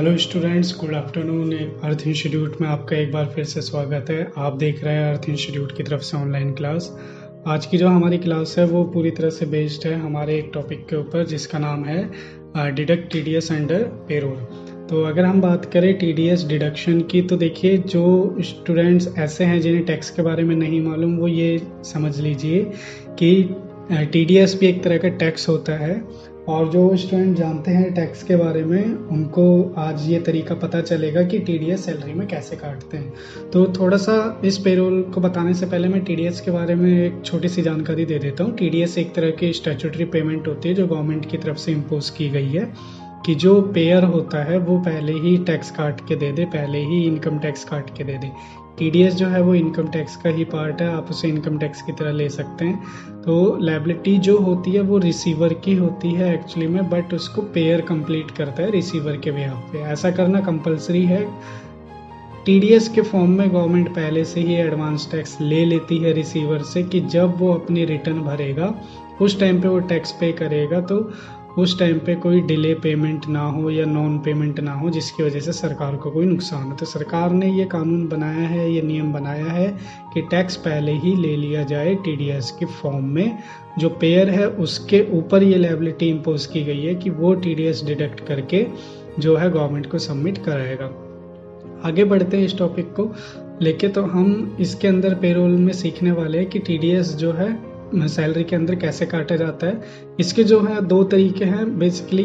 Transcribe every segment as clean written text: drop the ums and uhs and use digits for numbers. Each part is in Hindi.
Hello students, good afternoon. Arth institute में आपका एक बार फिर से स्वागत है। आप देख रहे हैं अर्थ इंस्टीट्यूट की तरफ से ऑनलाइन क्लास। आज की जो हमारी क्लास है वो पूरी तरह से बेस्ड है हमारे एक टॉपिक के ऊपर जिसका नाम है डिडक्ट टीडीएस अंडर पेरोल। तो अगर हम बात करें टीडीएस डिडक्शन की, तो देखिए जो स्टूडेंट्स ऐसे हैं जिन्हें टैक्स के बारे में नहीं मालूम, वो ये समझ लीजिए कि टीडीएस भी एक तरह का टैक्स होता है। और जो स्टूडेंट जानते हैं टैक्स के बारे में, उनको आज ये तरीका पता चलेगा कि टीडीएस सैलरी में कैसे काटते हैं। तो थोड़ा सा इस पेरोल को बताने से पहले मैं टीडीएस के बारे में एक छोटी सी जानकारी दे देता हूँ। टीडीएस एक तरह की स्टैट्यूटरी पेमेंट होती है जो गवर्नमेंट की तरफ से इम्पोज की गई है कि जो पेयर होता है वो पहले ही टैक्स काट के दे दे, पहले ही इनकम टैक्स काट के दे दे। टीडीएस जो है वो इनकम टैक्स का ही पार्ट है, आप उसे इनकम टैक्स की तरह ले सकते हैं। तो लायबिलिटी जो होती है वो रिसीवर की होती है एक्चुअली में, बट उसको पेयर कंप्लीट करता है रिसीवर के बिहाफ पे। ऐसा करना कंपलसरी है। टीडीएस के फॉर्म में गवर्नमेंट पहले से ही एडवांस टैक्स ले लेती है रिसीवर से कि जब वो अपनी रिटर्न भरेगा उस टाइम पे वो टैक्स पे करेगा, तो उस टाइम पे कोई डिले पेमेंट ना हो या नॉन पेमेंट ना हो जिसकी वजह से सरकार को कोई नुकसान हो। तो सरकार ने ये कानून बनाया है, ये नियम बनाया है कि टैक्स पहले ही ले लिया जाए टीडीएस के फॉर्म में। जो पेयर है उसके ऊपर ये लायबिलिटी इम्पोज की गई है कि वो टीडीएस डिडक्ट करके जो है गवर्नमेंट को सबमिट कराएगा। आगे बढ़ते हैं इस टॉपिक को लेके। तो हम इसके अंदर पेरोल में सीखने वाले हैं कि टीडीएस जो है सैलरी के अंदर कैसे काटा जाता है। इसके जो है दो तरीके हैं बेसिकली,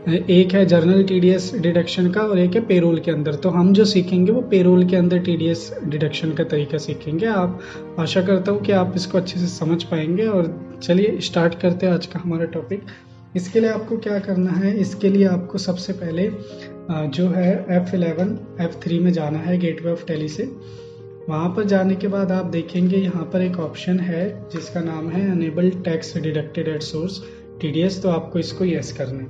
एक है जर्नल टीडीएस डिडक्शन का और एक है पेरोल के अंदर। तो हम जो सीखेंगे वो पेरोल के अंदर टीडीएस डिडक्शन का तरीका सीखेंगे। आप आशा करता हूँ कि आप इसको अच्छे से समझ पाएंगे। और चलिए स्टार्ट करते हैं आज का हमारा टॉपिक। इसके लिए आपको क्या करना है, इसके लिए आपको सबसे पहले जो है F11 F3 में जाना है गेटवे ऑफ टैली से। वहाँ पर जाने के बाद आप देखेंगे यहाँ पर एक ऑप्शन है जिसका नाम है enable tax deducted at source TDS. तो आपको इसको यस करना है।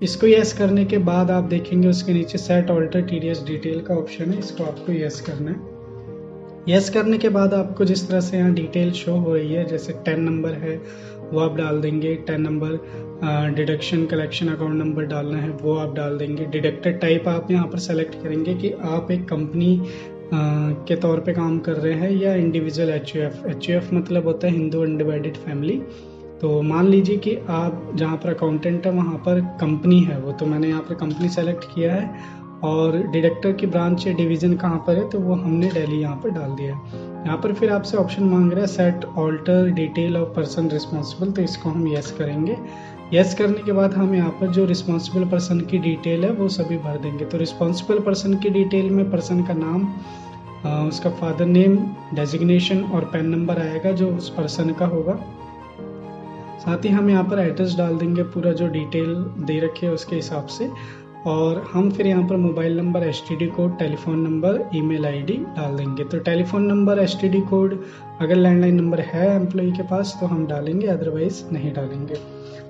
इसको यस करने के बाद आप देखेंगे उसके नीचे सेट ऑल्टर टीडीएस डिटेल का ऑप्शन है, इसको आपको यस करना है। यस करने के बाद आपको जिस तरह से यहाँ डिटेल शो हो रही है, जैसे 10 नंबर है वो आप डाल देंगे, 10 number deduction collection account number डालना है वो आप डाल देंगे। डिडक्टेड टाइप आप यहाँ पर सेलेक्ट करेंगे कि आप एक कंपनी के तौर पे काम कर रहे हैं या इंडिविजुअल एचयूएफ मतलब होता है हिंदू अनडिवाइडेड फैमिली। तो मान लीजिए कि आप जहाँ पर अकाउंटेंट है वहाँ पर कंपनी है वो, तो मैंने यहाँ पर कंपनी सेलेक्ट किया है। और डिडक्टर की ब्रांच या डिवीजन कहाँ पर है तो वो हमने दिल्ली यहाँ पर डाल दिया है। यहाँ पर फिर आपसे ऑप्शन मांग रहा है set alter detail of person responsible, तो इसको हम यस करेंगे। यस करने के बाद हम यहाँ पर जो रिस्पॉन्सिबल पर्सन की डिटेल है वो सभी भर देंगे। तो रिस्पॉन्सिबल पर्सन की डिटेल में पर्सन का नाम, उसका फादर नेम, डेजिग्नेशन और पैन नंबर आएगा जो उस पर्सन का होगा। साथ ही हम यहाँ पर एड्रेस डाल देंगे, पूरा जो डिटेल दे रखे है उसके हिसाब से। और हम फिर यहाँ पर mobile number, STD code, telephone number, email ID डाल देंगे। तो टेलीफोन नंबर, एसटीडी कोड अगर लैंडलाइन नंबर है एम्प्लॉय के पास तो हम डालेंगे, अदरवाइज नहीं डालेंगे।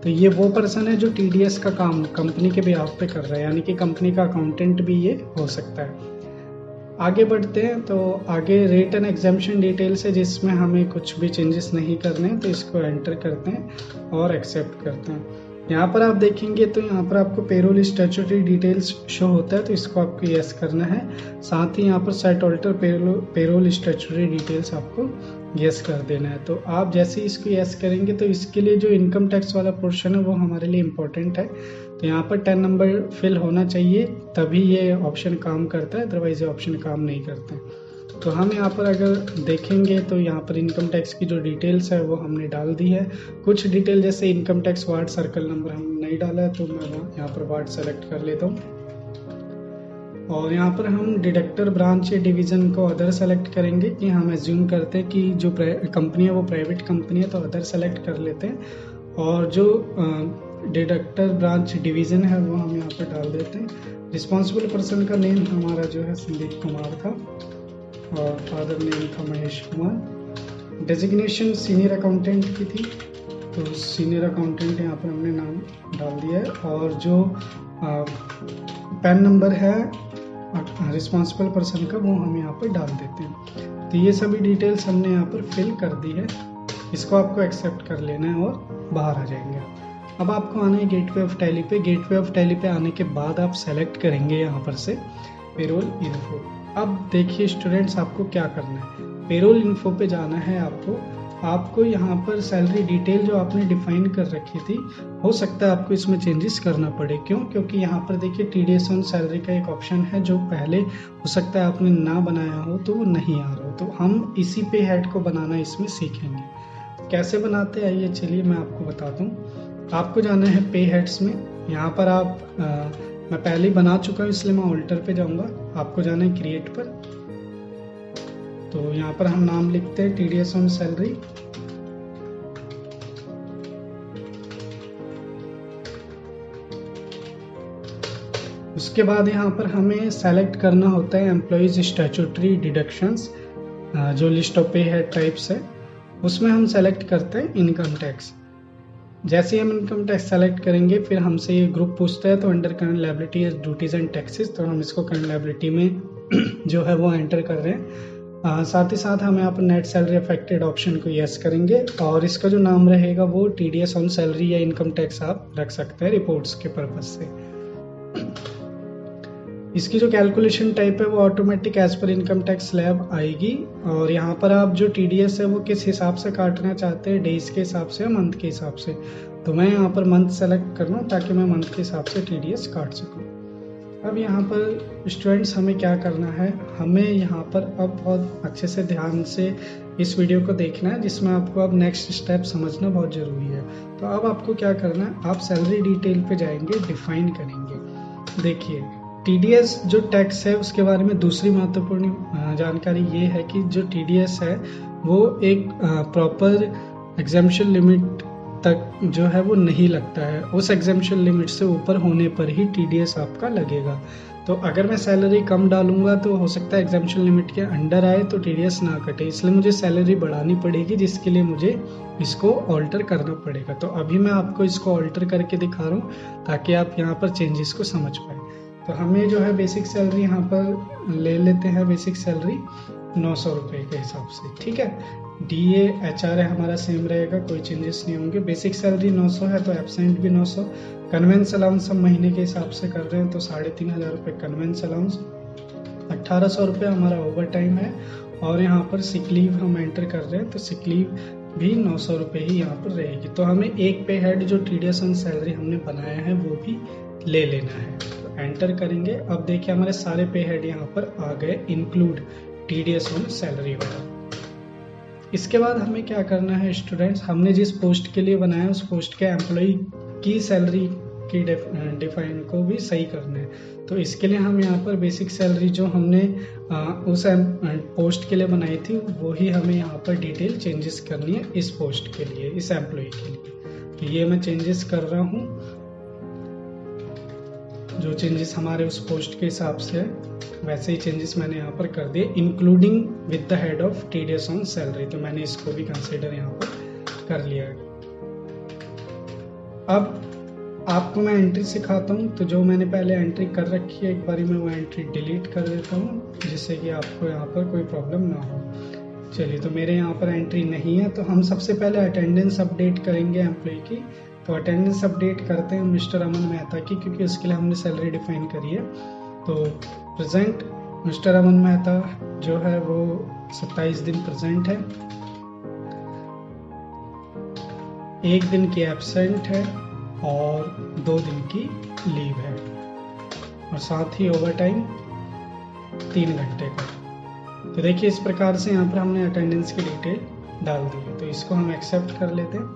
तो ये वो पर्सन है जो टीडीएस का काम कंपनी के बिहाफ पे कर रहा है, यानी कि कंपनी का अकाउंटेंट भी ये हो सकता है। आगे बढ़ते हैं। तो आगे रेट एंड एग्जाम्पशन डिटेल्स है जिसमें हमें कुछ भी चेंजेस नहीं करने हैं, तो इसको एंटर करते हैं और एक्सेप्ट करते हैं। यहाँ पर आप देखेंगे तो यहाँ पर आपको पेरोल स्टैट्यूटरी डिटेल्स शो होता है, तो इसको आपको यस करना है। साथ ही यहाँ पर set alter payroll statutory details आपको यस कर देना है। तो आप जैसे ही इसको यस करेंगे तो इसके लिए जो इनकम टैक्स वाला पोर्शन है वो हमारे लिए इम्पोर्टेंट है। तो यहाँ पर 10 नंबर फिल होना चाहिए तभी ये ऑप्शन काम करता है, अदरवाइज ये ऑप्शन काम नहीं करता है। तो हम यहाँ पर अगर देखेंगे तो यहाँ पर इनकम टैक्स की जो डिटेल्स है वो हमने डाल दी है। कुछ डिटेल जैसे income tax ward circle number हमने नहीं डाला है, तो मैं यहाँ पर वार्ड सेलेक्ट कर लेता हूँ। और यहाँ पर हम डिडक्टर ब्रांच या डिवीज़न को अदर सेलेक्ट करेंगे कि हम एज्यूम करते हैं कि जो कंपनी है वो प्राइवेट कंपनी है, तो अदर सेलेक्ट कर लेते हैं। और जो डिडक्टर ब्रांच डिवीज़न है वो हम यहाँ पर डाल देते हैं। रिस्पॉन्सिबल पर्सन का नेम हमारा जो है संदीप कुमार था और फादर नेम था Mahesh Kumar. Designation senior accountant की थी, तो सीनियर अकाउंटेंट यहाँ पर हमने नाम डाल दिया है। और जो पैन नंबर है रिस्पॉन्सिबल पर्सन का वो हम यहाँ पर डाल देते हैं। तो ये सभी डिटेल्स हमने यहाँ पर फिल कर दी है। इसको आपको एक्सेप्ट कर लेना है और बाहर आ जाएंगे। अब आपको आना है गेटवे ऑफ टैली पे। गेटवे ऑफ टैली पे आने के बाद आप सेलेक्ट करेंगे यहाँ पर से पेरोल इन्फो। अब देखिए स्टूडेंट्स, आपको क्या करना है, पेरोल इन्फो पे जाना है आपको यहाँ पर सैलरी डिटेल जो आपने डिफाइन कर रखी थी, हो सकता है आपको इसमें चेंजेस करना पड़े। क्यों? क्योंकि यहाँ पर देखिए टीडीएस ऑन सैलरी का एक ऑप्शन है जो पहले हो सकता है आपने ना बनाया हो तो वो नहीं आ रहा हो, तो हम इसी पे हेड को बनाना इसमें सीखेंगे। कैसे बनाते हैं आइए चलिए मैं आपको बताता हूँ। आपको जाना है पे हेड्स में। यहाँ पर मैं पहले ही बना चुका हूँ इसलिए मैं ऑल्टर पे जाऊँगा। आपको जाना है क्रिएट पर, तो यहाँ पर हम नाम लिखते हैं टीडीएस ऑन सैलरी। उसके बाद यहाँ पर हमें सेलेक्ट करना होता है एम्प्लॉइज स्टैट्यूटरी डिडक्शंस, जो लिस्ट ऑफ पे हेड टाइप्स है उसमें हम सेलेक्ट करते हैं इनकम टैक्स। जैसे ही हम इनकम टैक्स सेलेक्ट करेंगे फिर हमसे ये ग्रुप पूछता है, तो under current liability duties and taxes, तो हम इसको करंट लायबिलिटी में जो है वो एंटर कर रहे हैं। साथ ही साथ हम यहाँ पर नेट सैलरी अफेक्टेड ऑप्शन को यस करेंगे और इसका जो नाम रहेगा वो टीडीएस ऑन सैलरी या इनकम टैक्स आप रख सकते हैं रिपोर्ट्स के पर्पज से। इसकी जो कैलकुलेशन टाइप है वो automatic as per income tax slab आएगी, और यहाँ पर आप जो टीडीएस है वो किस हिसाब से काटना चाहते हैं, डेज के हिसाब से या मंथ के हिसाब से, तो मैं यहाँ पर मंथ सेलेक्ट कर रहा हूँ ताकि मैं मंथ के हिसाब से टीडीएस काट सकूँ। अब यहाँ पर स्टूडेंट्स हमें क्या करना है, हमें यहाँ पर अब बहुत अच्छे से ध्यान से इस वीडियो को देखना है जिसमें आपको अब नेक्स्ट स्टेप समझना बहुत ज़रूरी है। तो अब आपको क्या करना है, आप सैलरी डिटेल पे जाएंगे, डिफाइन करेंगे। देखिए टीडीएस जो टैक्स है उसके बारे में दूसरी महत्वपूर्ण जानकारी ये है कि जो टीडीएस है वो एक प्रॉपर एग्जेम्पशन लिमिट तक जो है वो नहीं लगता है, उस एग्जेम्पशन लिमिट से ऊपर होने पर ही टीडीएस आपका लगेगा। तो अगर मैं सैलरी कम डालूंगा तो हो सकता है एग्जेम्पशन लिमिट के अंडर आए तो टीडीएस ना कटे, इसलिए मुझे सैलरी बढ़ानी पड़ेगी जिसके लिए मुझे इसको ऑल्टर करना पड़ेगा। तो अभी मैं आपको इसको ऑल्टर करके दिखा रहा हूँ ताकि आप यहाँ पर चेंजेस को समझ पाए। तो हमें जो है बेसिक सैलरी यहाँ पर ले लेते हैं, बेसिक सैलरी 900 रुपये के हिसाब से, ठीक है। डीए एचआर है हमारा सेम रहेगा, कोई चेंजेस नहीं होंगे। बेसिक सैलरी 900 है तो एब्सेंट भी 900। कन्वेंस अलाउंस हम महीने के हिसाब से कर रहे हैं तो 3500 रुपये कन्वेंस अलाउंस। 1800 रुपये हमारा ओवर टाइम है, और यहाँ पर सिक लीव हम एंटर कर रहे हैं तो सिक लीव भी 900 रुपये ही यहाँ पर रहेगी। तो हमें एक पे हेड जो टीडीएस ऑन सैलरी हमने बनाया है वो भी ले लेना है, तो एंटर करेंगे। अब देखिए हमारे सारे पे हेड यहाँ पर आ गए, इंक्लूड टीडीएस ऑन सैलरी वाला। इसके बाद हमें क्या करना है स्टूडेंट्स, हमने जिस पोस्ट के लिए बनाया उस पोस्ट के एम्प्लॉय की सैलरी की डिफाइन को भी सही करना है। तो इसके लिए हम यहाँ पर बेसिक सैलरी जो हमने उस पोस्ट के लिए बनाई थी वही हमें यहाँ पर डिटेल चेंजेस करनी है इस पोस्ट के लिए, इस एम्प्लॉय के लिए। तो ये मैं चेंजेस कर रहा हूँ, जो चेंजेस हमारे उस पोस्ट के हिसाब से है वैसे ही चेंजेस मैंने यहाँ पर कर दिए, including with the head of TDS on salary. तो मैंने इसको भी कंसीडर यहाँ पर कर लिया। अब आपको मैं एंट्री सिखाता हूँ, तो जो मैंने पहले एंट्री कर रखी है एक बारी मैं वो एंट्री डिलीट कर देता हूँ जिससे कि आपको यहाँ पर कोई प्रॉब्लम ना हो। चलिए, तो मेरे यहाँ पर एंट्री नहीं है, तो हम सबसे पहले अटेंडेंस अपडेट करेंगे एम्प्लॉय की। तो अटेंडेंस अपडेट करते हैं मिस्टर अमन मेहता की, क्योंकि उसके लिए हमने सैलरी डिफाइन करी है। तो प्रेजेंट मिस्टर अमन मेहता जो है वो 27 दिन प्रेजेंट है, 1 दिन की एब्सेंट है और 2 दिन की लीव है, और साथ ही ओवर टाइम 3 घंटे का। तो देखिए इस प्रकार से यहाँ पर हमने अटेंडेंस की डिटेल डाल दी है, तो इसको हम एक्सेप्ट कर लेते हैं।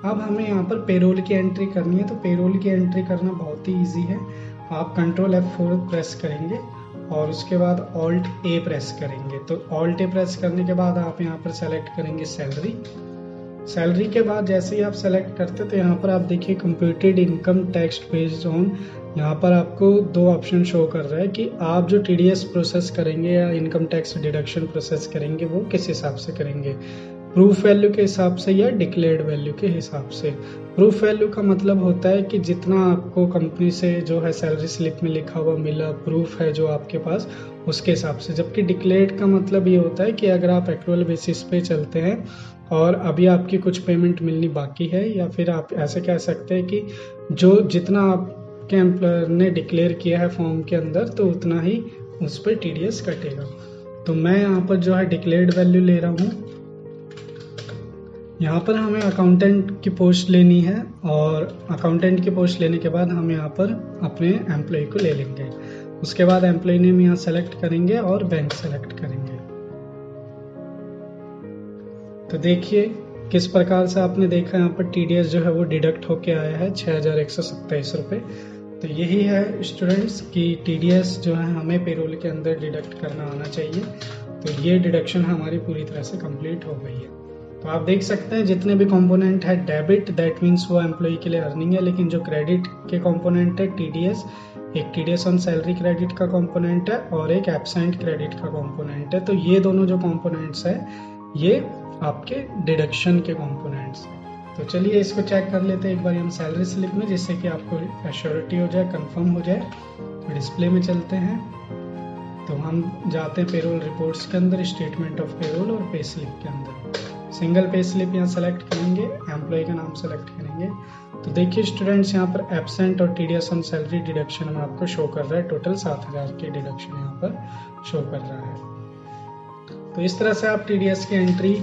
अब हमें यहाँ पर पेरोल की एंट्री करनी है, तो पेरोल की एंट्री करना बहुत ही इजी है। आप कंट्रोल F4 प्रेस करेंगे और उसके बाद ऑल्ट A प्रेस करेंगे। तो ऑल्ट A प्रेस करने के बाद आप यहाँ पर सेलेक्ट करेंगे सैलरी। सैलरी के बाद जैसे ही आप सेलेक्ट करते तो यहाँ पर आप देखिए computed income tax based on, यहाँ पर आपको 2 ऑप्शन शो कर रहा है कि आप जो टीडीएस प्रोसेस करेंगे या इनकम टैक्स डिडक्शन प्रोसेस करेंगे वो किस हिसाब से करेंगे, प्रूफ वैल्यू के हिसाब से या डिक्लेयर्ड वैल्यू के हिसाब से। प्रूफ वैल्यू का मतलब होता है कि जितना आपको कंपनी से जो है सैलरी स्लिप में लिखा हुआ मिला, प्रूफ है जो आपके पास, उसके हिसाब से। जबकि डिक्लेयर्ड का मतलब ये होता है कि अगर आप एक्चुअल बेसिस पे चलते हैं और अभी आपकी कुछ पेमेंट मिलनी बाकी है, या फिर आप ऐसे कह सकते हैं कि जो जितना आपके एम्प्लॉयर ने डिक्लेयर किया है फॉर्म के अंदर तो उतना ही उस पर TDS कटेगा। तो मैं यहाँ पर जो है डिक्लेयर्ड वैल्यू ले रहा हूँ। यहाँ पर हमें अकाउंटेंट की पोस्ट लेनी है और अकाउंटेंट की पोस्ट लेने के बाद हम यहाँ पर अपने एम्प्लॉय को ले लेंगे। उसके बाद एम्प्लॉय नेम यहाँ सेलेक्ट करेंगे और बैंक सेलेक्ट करेंगे। तो देखिए किस प्रकार से आपने देखा यहाँ पर TDS जो है वो डिडक्ट होके आया है 6127 रुपये। तो यही है स्टूडेंट्स कि TDS जो है हमें पेरोल के अंदर डिडक्ट करना आना चाहिए। तो ये डिडक्शन हमारी पूरी तरह से कंप्लीट हो गई है। तो आप देख सकते हैं जितने भी कंपोनेंट है डेबिट, दैट मीन्स वो एम्प्लॉय के लिए अर्निंग है, लेकिन जो क्रेडिट के कंपोनेंट है TDS, एक TDS ऑन सैलरी क्रेडिट का कंपोनेंट है और एक एब्सेंट क्रेडिट का कंपोनेंट है। तो ये दोनों जो कंपोनेंट्स है ये आपके डिडक्शन के कंपोनेंट्स हैं। तो चलिए इसको चेक कर लेते हैं एक बार हम सैलरी स्लिप में, जिससे कि आपको एश्योरिटी हो जाए, कंफर्म हो जाए। तो डिस्प्ले में चलते हैं, तो हम जाते हैं पेरोल रिपोर्ट्स के अंदर, स्टेटमेंट ऑफ पेरोल और पे स्लिप के अंदर। सिंगल पे स्लिप यहाँ सेलेक्ट करेंगे, एम्प्लॉय का नाम सेलेक्ट करेंगे। तो देखिए स्टूडेंट्स यहाँ पर एब्सेंट और TDS ऑन सैलरी डिडक्शन में आपको शो कर रहा है, टोटल 7000 की डिडक्शन यहाँ पर शो कर रहा है। तो इस तरह से आप TDS की एंट्री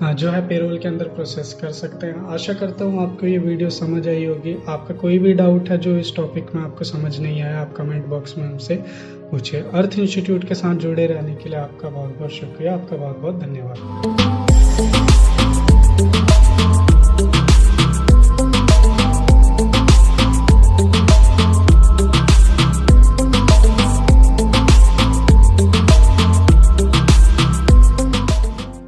जो है पेरोल के अंदर प्रोसेस कर सकते हैं। आशा करता हूँ आपको ये वीडियो समझ आई होगी। आपका कोई भी डाउट है जो इस टॉपिक में आपको समझ नहीं आया, आप कमेंट बॉक्स में हमसे पूछिए। अर्थ इंस्टीट्यूट के साथ जुड़े रहने के लिए आपका बहुत बहुत शुक्रिया, आपका बहुत बहुत धन्यवाद।